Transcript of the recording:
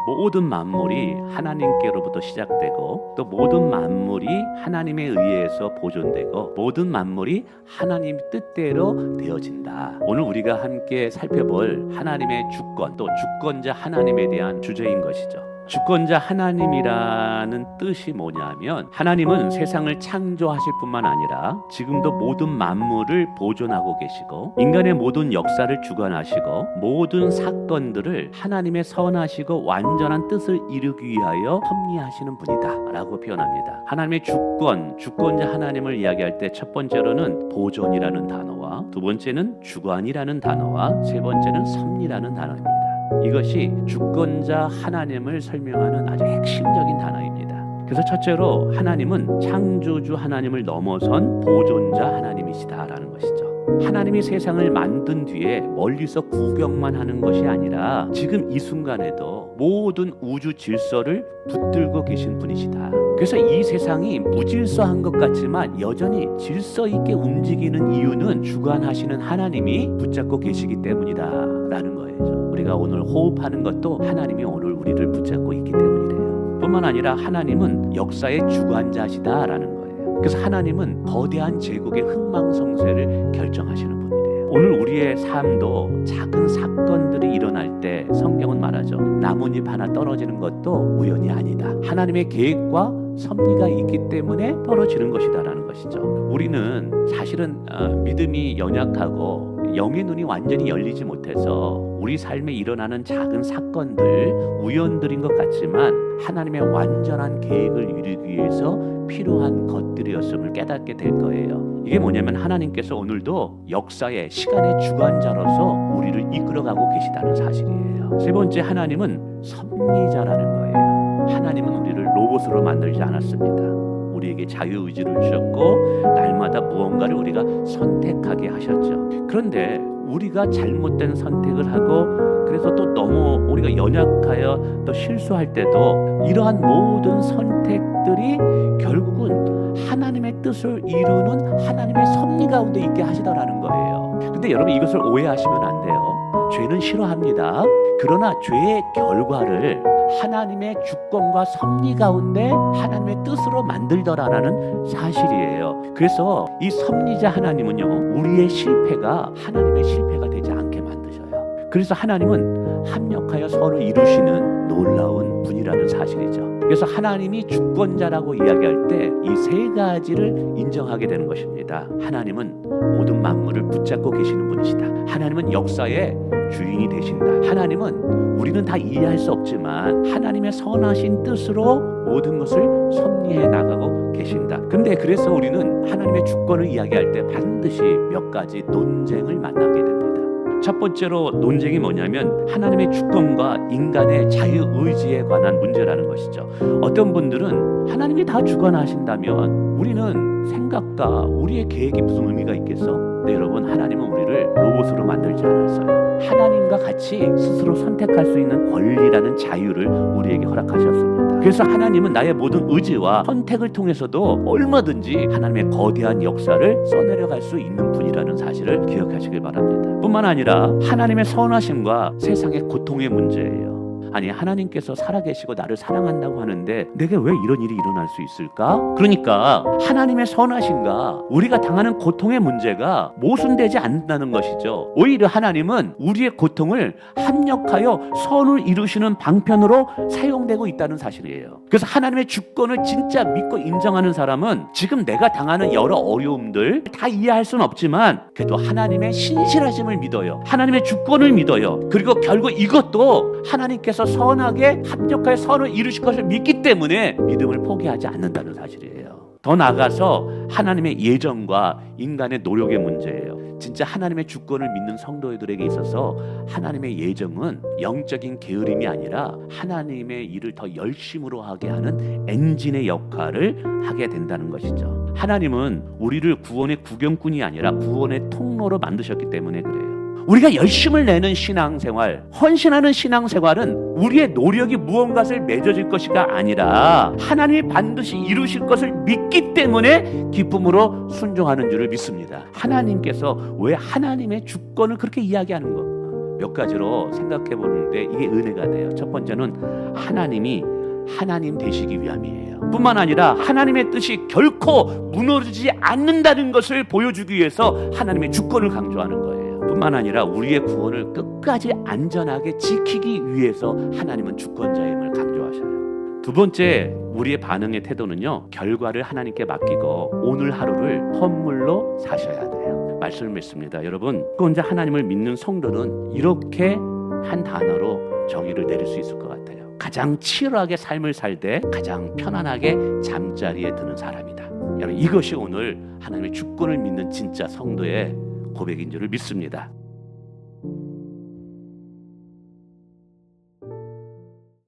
모든 만물이 하나님께로부터 시작되고 또 모든 만물이 하나님에 의해서 보존되고 모든 만물이 하나님 뜻대로 되어진다. 오늘 우리가 함께 살펴볼 하나님의 주권, 또 주권자 하나님에 대한 주제인 것이죠. 주권자 하나님이라는 뜻이 뭐냐면, 하나님은 세상을 창조하실 뿐만 아니라 지금도 모든 만물을 보존하고 계시고 인간의 모든 역사를 주관하시고 모든 사건들을 하나님의 선하시고 완전한 뜻을 이루기 위하여 섭리하시는 분이다 라고 표현합니다. 하나님의 주권, 주권자 하나님을 이야기할 때 첫 번째로는 보존이라는 단어와 두 번째는 주관이라는 단어와 세 번째는 섭리라는 단어입니다. 이것이 주권자 하나님을 설명하는 아주 핵심적인 단어입니다. 그래서 첫째로 하나님은 창조주 하나님을 넘어선 보존자 하나님이시다라는 것이죠. 하나님이 세상을 만든 뒤에 멀리서 구경만 하는 것이 아니라 지금 이 순간에도 모든 우주 질서를 붙들고 계신 분이시다. 그래서 이 세상이 무질서한 것 같지만 여전히 질서 있게 움직이는 이유는 주관하시는 하나님이 붙잡고 계시기 때문이다라는 거예요. 우리가 오늘 호흡하는 것도 하나님이 오늘 우리를 붙잡고 있기 때문이래요. 뿐만 아니라 하나님은 역사의 주관자시다라는 거예요. 그래서 하나님은 거대한 제국의 흥망성쇠를 결정하시는 분이래요. 오늘 우리의 삶도 작은 사건들이 일어날 때 성경은 말하죠. 나뭇잎 하나 떨어지는 것도 우연이 아니다. 하나님의 계획과 섭리가 있기 때문에 떨어지는 것이다라는 것이죠. 우리는 사실은 믿음이 연약하고 영의 눈이 완전히 열리지 못해서 우리 삶에 일어나는 작은 사건들, 우연들인 것 같지만 하나님의 완전한 계획을 이루기 위해서 필요한 것들이었음을 깨닫게 될 거예요. 이게 뭐냐면 하나님께서 오늘도 역사의 시간의 주관자로서 우리를 이끌어가고 계시다는 사실이에요. 세 번째, 하나님은 섭리자라는 거예요. 하나님은 우리를 로봇으로 만들지 않았습니다. 우리에게 자유의지를 주셨고 날마다 무언가를 우리가 선택하게 하셨죠. 그런데 우리가 잘못된 선택을 하고 그래서 또 너무 우리가 연약하여 또 실수할 때도 이러한 모든 선택들이 결국은 하나님의 뜻을 이루는 하나님의 섭리 가운데 있게 하시더라는 거예요. 근데 여러분, 이것을 오해하시면 안 돼요. 죄는 싫어합니다. 그러나 죄의 결과를 하나님의 주권과 섭리 가운데 하나님의 뜻으로 만들더라라는 사실이에요. 그래서 이 섭리자 하나님은요, 우리의 실패가 하나님의 실패가 되지 않게 만드셔요. 그래서 하나님은 합력하여 선을 이루시는 놀라운 분이라는 사실이죠. 그래서 하나님이 주권자라고 이야기할 때 이 세 가지를 인정하게 되는 것입니다. 하나님은 모든 만물을 붙잡고 계시는 분이시다. 하나님은 역사의 주인이 되신다. 하나님은 우리는 다 이해할 수 없지만 하나님의 선하신 뜻으로 모든 것을 섭리해 나가고 계신다. 근데 그래서 우리는 하나님의 주권을 이야기할 때 반드시 몇 가지 논쟁을 만나게 됩니다. 첫 번째로 논쟁이 뭐냐면 하나님의 주권과 인간의 자유의지에 관한 문제라는 것이죠. 어떤 분들은 하나님이 다 주관하신다면 우리는 생각과 우리의 계획이 무슨 의미가 있겠어? 네, 여러분, 하나님은 우리를 로봇으로 만들지 않았어요. 하나님과 같이 스스로 선택할 수 있는 권리라는 자유를 우리에게 허락하셨습니다. 그래서 하나님은 나의 모든 의지와 선택을 통해서도 얼마든지 하나님의 거대한 역사를 써내려갈 수 있는 분이라는 사실을 기억하시길 바랍니다. 뿐만 아니라 하나님의 선하심과 세상의 고통의 문제예요. 아니, 하나님께서 살아계시고 나를 사랑한다고 하는데 내게 왜 이런 일이 일어날 수 있을까? 그러니까 하나님의 선하심과 우리가 당하는 고통의 문제가 모순되지 않는다는 것이죠. 오히려 하나님은 우리의 고통을 합력하여 선을 이루시는 방편으로 사용되고 있다는 사실이에요. 그래서 하나님의 주권을 진짜 믿고 인정하는 사람은 지금 내가 당하는 여러 어려움들 다 이해할 수는 없지만 그래도 하나님의 신실하심을 믿어요. 하나님의 주권을 믿어요. 그리고 결국 이것도 하나님께서 선하게 합력하여 선을 이루실 것을 믿기 때문에 믿음을 포기하지 않는다는 사실이에요. 더 나아가서 하나님의 예정과 인간의 노력의 문제예요. 진짜 하나님의 주권을 믿는 성도들에게 있어서 하나님의 예정은 영적인 게으름이 아니라 하나님의 일을 더 열심으로 하게 하는 엔진의 역할을 하게 된다는 것이죠. 하나님은 우리를 구원의 구경꾼이 아니라 구원의 통로로 만드셨기 때문에 그래요. 우리가 열심을 내는 신앙생활, 헌신하는 신앙생활은 우리의 노력이 무언가를 맺어질 것이가 아니라 하나님이 반드시 이루실 것을 믿기 때문에 기쁨으로 순종하는 줄을 믿습니다. 하나님께서 왜 하나님의 주권을 그렇게 이야기하는 것? 몇 가지로 생각해 보는데 이게 은혜가 돼요. 첫 번째는 하나님이 하나님 되시기 위함이에요. 뿐만 아니라 하나님의 뜻이 결코 무너지지 않는다는 것을 보여주기 위해서 하나님의 주권을 강조하는 거예요. 뿐만 아니라 우리의 구원을 끝까지 안전하게 지키기 위해서 하나님은 주권자임을 강조하셔요. 두 번째, 우리의 반응의 태도는요, 결과를 하나님께 맡기고 오늘 하루를 헌물로 사셔야 돼요. 말씀을 맺습니다. 여러분, 혼자 하나님을 믿는 성도는 이렇게 한 단어로 정의를 내릴 수 있을 것 같아요. 가장 치열하게 삶을 살 때 가장 편안하게 잠자리에 드는 사람이다. 여러분, 이것이 오늘 하나님의 주권을 믿는 진짜 성도의 고백인 줄을 믿습니다.